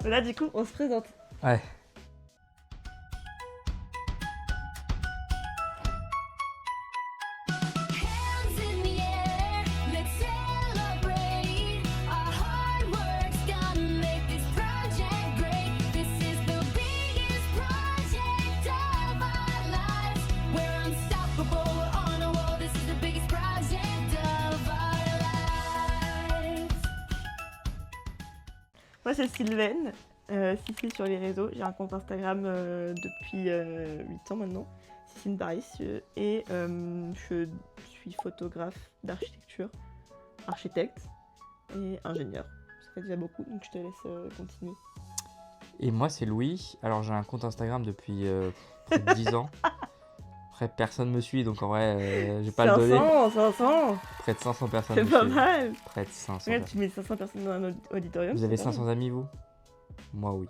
Là, du coup, on se présente. Ouais. Hands in the air, let's celebrate. Our hard work's gonna make this project great. This is the biggest project of our lives. We're unstoppable, we're on a roll. This is the biggest project of our lives. Moi, c'est Sylvaine. Cici sur les réseaux. J'ai un compte Instagram depuis 8 ans maintenant. Cicine Paris. Et je suis photographe d'architecture, architecte et ingénieur. Ça fait déjà beaucoup, donc je te laisse continuer. Et moi, c'est Louis. Alors, j'ai un compte Instagram depuis près de 10 ans. Après, personne me suit, donc en vrai, je vais pas le donner. 500 Près de 500 personnes C'est me pas suivent. mal. Près de 500 Regarde, personnes. tu mets 500 personnes dans un auditorium. Vous avez c'est pas 500 amis, vous? Moi, oui.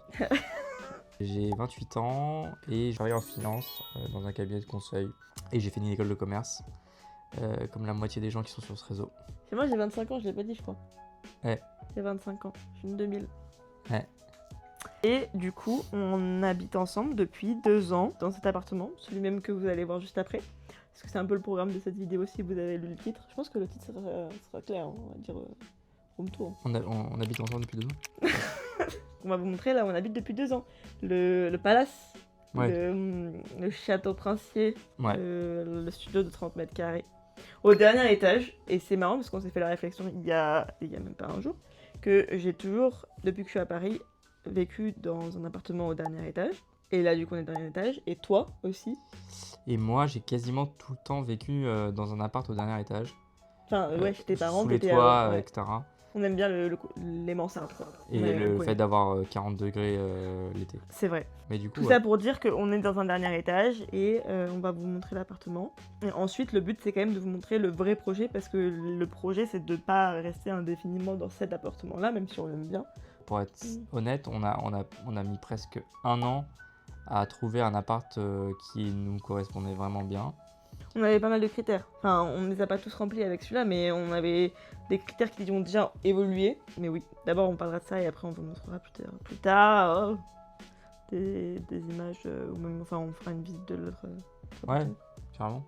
J'ai 28 ans et je travaille en finance dans un cabinet de conseil. Et j'ai fait une école de commerce, comme la moitié des gens qui sont sur ce réseau. mal. Et moi, j'ai 25 ans, je l'ai pas dit, je crois. Ouais. J'ai 25 ans, je suis une 2000. Ouais. Et du coup, on habite ensemble depuis 2 ans dans cet appartement, celui même que vous allez voir juste après. Parce que c'est un peu le programme de cette vidéo si vous avez lu le titre. Je pense que le titre sera clair, hein, on va dire room tour. On habite ensemble depuis 2 ans. On va vous montrer là où on habite depuis 2 ans. Le palace, Ouais. le château princier, Ouais. le studio de 30 mètres carrés. Au dernier étage, et c'est marrant parce qu'on s'est fait la réflexion il y a même pas un jour, que j'ai toujours, depuis que je suis à Paris, vécu dans un appartement au dernier étage. Et là, du coup, on est au dernier étage. Et toi aussi. Et moi, j'ai quasiment tout le temps vécu dans un appart au dernier étage. Enfin, ouais, chez tes parents, Sous les t'étais toits, ouais. etc. On aime bien les mansardes, quoi. Et Ouais, le on fait connaît. d'avoir 40 degrés l'été. C'est vrai. Mais du coup, Tout ouais. ça pour dire qu'on est dans un dernier étage et on va vous montrer l'appartement. Et ensuite, le but, c'est quand même de vous montrer le vrai projet parce que le projet, c'est de pas rester indéfiniment dans cet appartement-là, même si on l'aime bien. Pour être honnête, on a mis presque 1 an à trouver un appart qui nous correspondait vraiment bien. On avait pas mal de critères. Enfin, on ne les a pas tous remplis avec celui-là, mais on avait des critères qui ont déjà évolué. Mais oui, d'abord, on parlera de ça et après, on vous montrera plus tard des images ou même, enfin, on fera une visite de l'autre. Ouais, carrément.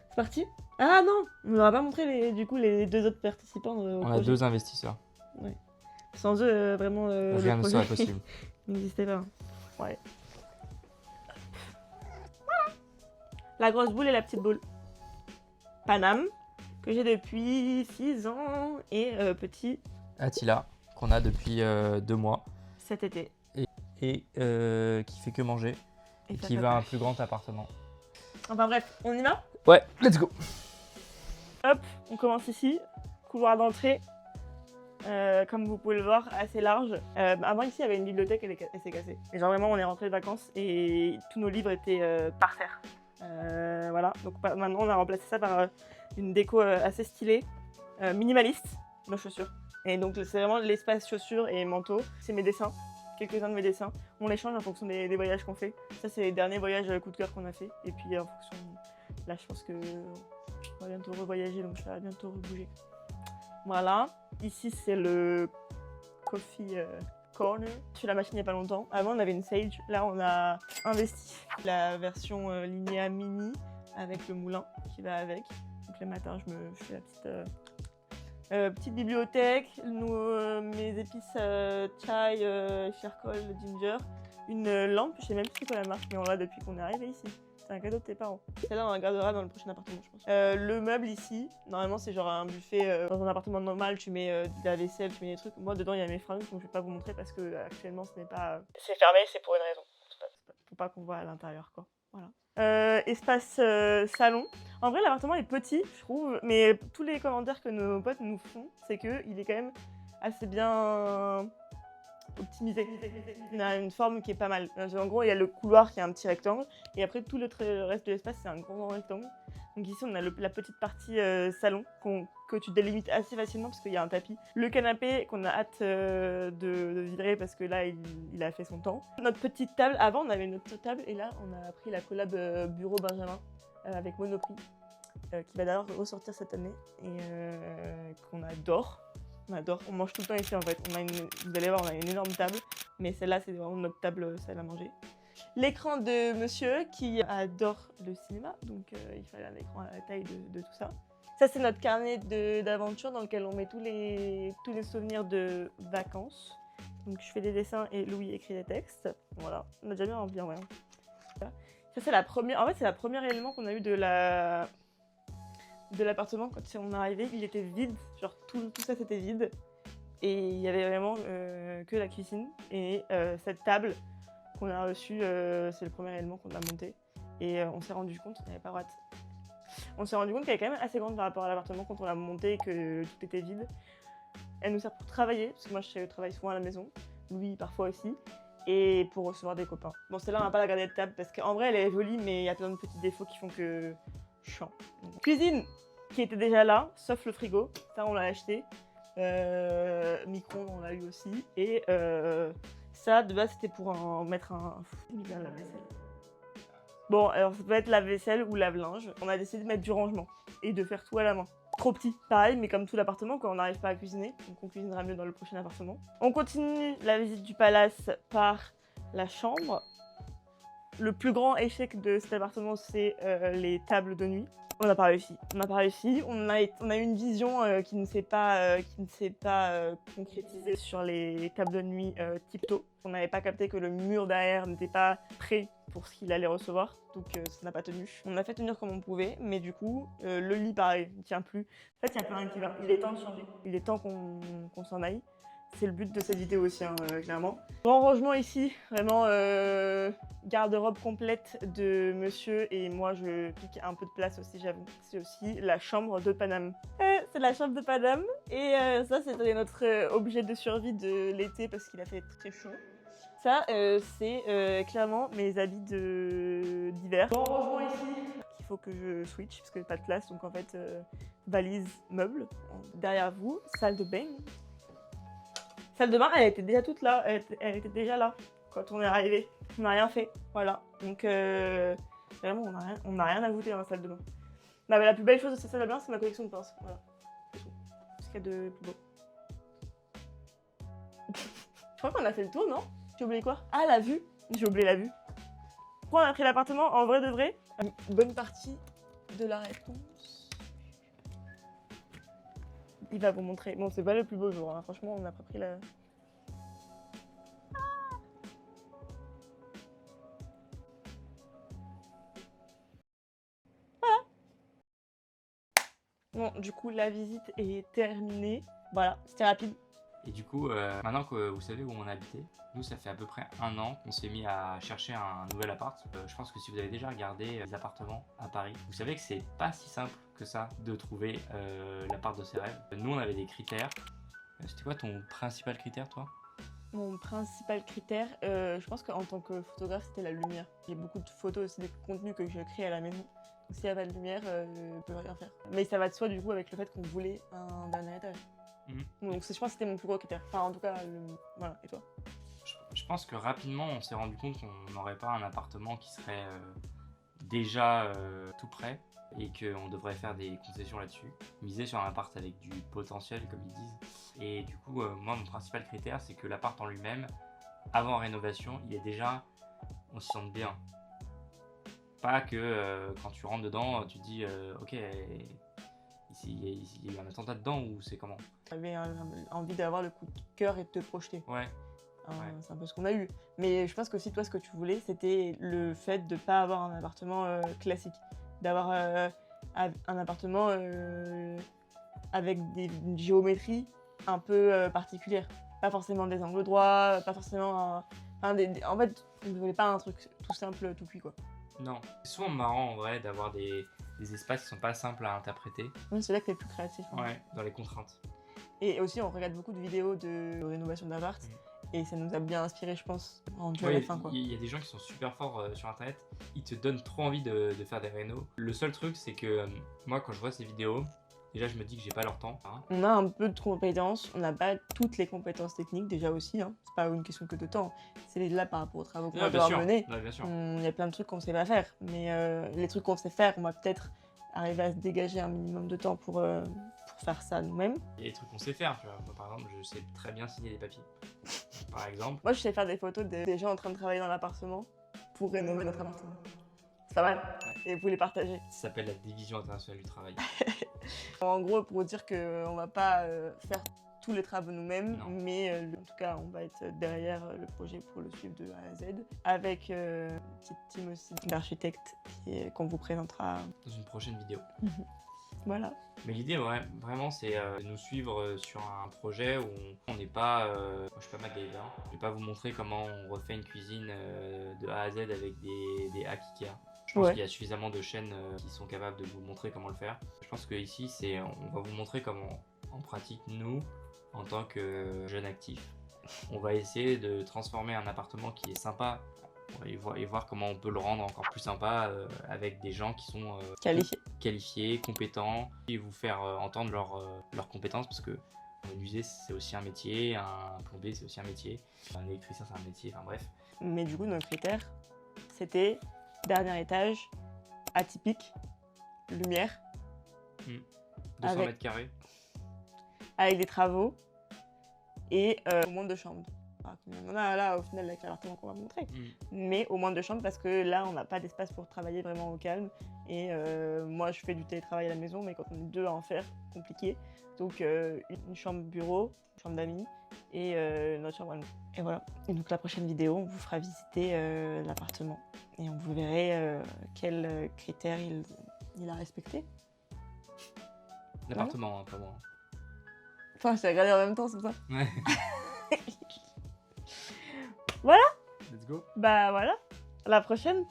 C'est parti. Ah non, on n'aura pas montré les 2 autres participants au On a projet. 2 investisseurs. Sans eux, vraiment, Rien le ne projet serait possible. n'existait pas. Ouais. Voilà. La grosse boule et la petite boule. Paname, que j'ai depuis 6 ans, et petit Attila, qu'on a depuis 2 mois. cet été. Et qui fait que manger. Et ça qui fait va à un pas. plus grand appartement. Enfin bref, on y va. Ouais, let's go. Hop, on commence ici. Couloir d'entrée. Comme vous pouvez le voir, assez large. Avant ici, il y avait une bibliothèque, elle s'est cassée. Et genre vraiment, on est rentré de vacances et tous nos livres étaient par terre. Voilà, donc maintenant on a remplacé ça par une déco assez stylée, minimaliste, nos chaussures. Et donc c'est vraiment l'espace chaussures et manteaux. C'est mes dessins, quelques-uns de mes dessins. On les change en fonction des voyages qu'on fait. Ça c'est les derniers voyages coup de cœur qu'on a fait. Et puis en fonction, là je pense que on va bientôt revoyager, donc ça va bientôt rebouger. Voilà, ici c'est le coffee corner. Je suis la machine il n'y a pas longtemps. Avant on avait une Sage, là on a investi la version Linea Mini avec le moulin qui va avec. Donc le matin je fais la petite bibliothèque, mes épices chai, charcoal, ginger, une lampe, je sais même plus c'est quoi la marque, mais on l'a depuis qu'on est arrivé ici. C'est un cadeau de tes parents. Celle-là, on la gardera dans le prochain appartement, je pense. Le meuble ici, normalement, c'est genre un buffet. Dans un appartement normal, tu mets de la vaisselle, tu mets des trucs. Moi, dedans, il y a mes fringues, donc je vais pas vous montrer parce que actuellement, ce n'est pas. C'est fermé, c'est pour une raison. Faut pas qu'on voit à l'intérieur, quoi. Voilà. Espace salon. En vrai, l'appartement est petit, je trouve, mais tous les commentaires que nos potes nous font, c'est qu'il est quand même assez bien optimisé. Il a une forme qui est pas mal. En gros, il y a le couloir qui est un petit rectangle, et après tout le reste de l'espace, c'est un grand rectangle. Donc ici, on a la petite partie salon que tu délimites assez facilement parce qu'il y a un tapis. Le canapé qu'on a hâte de virer parce que là, il a fait son temps. Notre petite table, avant, on avait une autre table, et là, on a pris la collab Bureau Benjamin avec Monoprix, qui va d'ailleurs ressortir cette année, et qu'on adore. On adore. On mange tout le temps ici en fait. Vous allez voir, on a une énorme table. Mais celle-là, c'est vraiment notre table, celle à manger. L'écran de monsieur qui adore le cinéma. Donc il fallait un écran à la taille de tout ça. Ça, c'est notre carnet d'aventure dans lequel on met tous les souvenirs de vacances. Donc je fais des dessins et Louis écrit des textes. Voilà, on a déjà bien rempli en vrai. Ça, c'est la première. En fait, c'est la première élément qu'on a eu de l'appartement quand on est arrivé. Il était vide, genre tout ça c'était vide. Et il y avait vraiment que la cuisine. Et cette table qu'on a reçue, c'est le premier élément qu'on a monté. Et on s'est rendu compte, on n'avait pas droite. On s'est rendu compte qu'elle est quand même assez grande par rapport à l'appartement quand on l'a monté et que tout était vide. Elle nous sert pour travailler, parce que moi je travaille souvent à la maison, Louis parfois aussi, et pour recevoir des copains. Bon, celle-là on va pas la garder de table parce qu'en vrai elle est jolie, mais il y a plein de petits défauts qui font que chiant. Cuisine qui était déjà là, sauf le frigo, ça on l'a acheté. Micro-ondes on l'a eu aussi, et ça de base c'était pour mettre un. Bien la vaisselle. Bon, alors ça peut être lave-vaisselle ou lave-linge. On a décidé de mettre du rangement et de faire tout à la main. Trop petit, pareil, mais comme tout l'appartement, quand on n'arrive pas à cuisiner, donc on cuisinera mieux dans le prochain appartement. On continue la visite du palace par la chambre. Le plus grand échec de cet appartement, c'est les tables de nuit. On n'a pas réussi. On a eu une vision qui ne s'est pas concrétisée sur les tables de nuit Tipto. On n'avait pas capté que le mur derrière n'était pas prêt pour ce qu'il allait recevoir, donc ça n'a pas tenu. On a fait tenir comme on pouvait, mais du coup, le lit pareil, il ne tient plus. En fait, il n'y a plus rien qui va. Il est temps de changer. Il est temps qu'on s'en aille. C'est le but de cette vidéo aussi, clairement. Grand rangement ici, vraiment garde-robe complète de monsieur, et moi je pique un peu de place aussi, j'avoue. C'est aussi la chambre de Paname. C'est la chambre de Paname, et ça c'était notre objet de survie de l'été parce qu'il a fait très chaud. Ça, c'est clairement mes habits d'hiver. Grand rangement ici, il faut que je switch parce que pas de place, donc en fait, valise, meuble. Derrière vous, salle de bain. Salle de bain, elle était déjà toute là, elle était déjà là quand on est arrivé. On n'a rien fait, voilà. Donc vraiment, on n'a rien ajouté dans la salle de bain. Bah, la plus belle chose de cette salle de bain, c'est ma collection de pinces. Voilà, c'est tout. Ce qu'il y a de plus beau. Je crois qu'on a fait le tour, non? J'ai oublié quoi? Ah, la vue. J'ai oublié la vue. Pourquoi on a pris l'appartement en vrai de vrai? Une bonne partie de la réponse. Il va vous montrer. Bon, c'est pas le plus beau jour, hein. Franchement, on n'a pas pris la... Voilà. Bon, du coup, la visite est terminée. Voilà, c'était rapide. Et du coup, maintenant que vous savez où on a habité, nous ça fait à peu près 1 an qu'on s'est mis à chercher un nouvel appart. Je pense que si vous avez déjà regardé les appartements à Paris, vous savez que c'est pas si simple que ça de trouver l'appart de ses rêves. Nous on avait des critères. C'était quoi ton principal critère toi? Mon principal critère, je pense qu'en tant que photographe, c'était la lumière. J'ai beaucoup de photos aussi, des contenus que je crée à la maison. Donc s'il n'y a pas de lumière, je peux rien faire. Mais ça va de soi du coup avec le fait qu'on voulait un dernier étage. Donc je pense que c'était mon plus gros critère. Enfin en tout cas, voilà. Et toi? Je pense que rapidement on s'est rendu compte qu'on n'aurait pas un appartement qui serait déjà tout prêt et qu'on devrait faire des concessions là-dessus. Miser sur un appart avec du potentiel comme ils disent. Et du coup moi mon principal critère c'est que l'appart en lui-même, avant rénovation, il est déjà, on s'y sente bien. Pas que quand tu rentres dedans tu te dis ok, il y a un attentat dedans ou c'est comment? J'avais envie d'avoir le coup de cœur et de te projeter. Ouais. C'est un peu ce qu'on a eu. Mais je pense que aussi, toi, ce que tu voulais, c'était le fait de ne pas avoir un appartement classique. D'avoir un appartement avec une géométrie un peu particulière. Pas forcément des angles droits, pas forcément en fait, on ne voulait pas un truc tout simple, tout cuit, quoi. Non. C'est souvent marrant, en vrai, d'avoir des espaces qui sont pas simples à interpréter. C'est là que t'es le plus créatif. Hein. Ouais, dans les contraintes. Et aussi, on regarde beaucoup de vidéos de rénovation d'appart. Et ça nous a bien inspiré, je pense, rendu à la fin, quoi. Il y a des gens qui sont super forts sur internet, ils te donnent trop envie de faire des rénos. Le seul truc, c'est que moi, quand je vois ces vidéos, déjà je me dis que j'ai pas leur temps. Hein. On a un peu de compétences, on n'a pas toutes les compétences techniques déjà aussi, hein. C'est pas une question que de temps, c'est là par rapport aux travaux qu'on va devoir mener. Il y a plein de trucs qu'on sait pas faire, mais les trucs qu'on sait faire, on va peut-être arriver à se dégager un minimum de temps pour faire ça nous-mêmes. Il y a des trucs qu'on sait faire, tu vois. Moi, par exemple, je sais très bien signer des papiers. Par exemple. Moi, je sais faire des photos des gens en train de travailler dans l'appartement pour rénover notre appartement. C'est pas mal. Et vous les partagez. Ça s'appelle la division internationale du travail. En gros, pour dire qu'on va pas faire tous les travaux nous-mêmes, Non. mais en tout cas, on va être derrière le projet pour le suivre de A à Z, avec une petite team aussi d'architectes qu'on vous présentera. Dans une prochaine vidéo. Voilà. Mais l'idée, vraiment, c'est de nous suivre sur un projet où on n'est pas. Moi, je suis pas MacGyver. Je vais pas vous montrer comment on refait une cuisine de A à Z avec des hacks Ikea. Je pense qu'il y a suffisamment de chaînes qui sont capables de vous montrer comment le faire. Je pense qu'ici, on va vous montrer comment on pratique, nous, en tant que jeunes actifs. On va essayer de transformer un appartement qui est sympa et voir comment on peut le rendre encore plus sympa avec des gens qui sont qualifiés, compétents, et vous faire entendre leurs compétences, parce que un menuisier c'est aussi un métier, un plombier c'est aussi un métier, un électricien c'est un métier, enfin bref. Mais du coup, notre critère, c'était dernier étage, atypique, lumière, 200 mètres carrés. avec des travaux et au moins 2 chambres. On a là au final avec l'appartement qu'on va montrer, mais au moins 2 chambres parce que là on n'a pas d'espace pour travailler vraiment au calme et moi je fais du télétravail à la maison, mais quand on est 2 à en faire, compliqué. Donc une chambre bureau, une chambre d'amis et notre chambre à nous. Et voilà. Et donc la prochaine vidéo, on vous fera visiter l'appartement et on vous verrez quels critères il a respecté. L'appartement, pas moi. Enfin, je t'ai regardé en même temps, c'est pour ça. Ouais. Voilà. Let's go. Bah voilà, à la prochaine.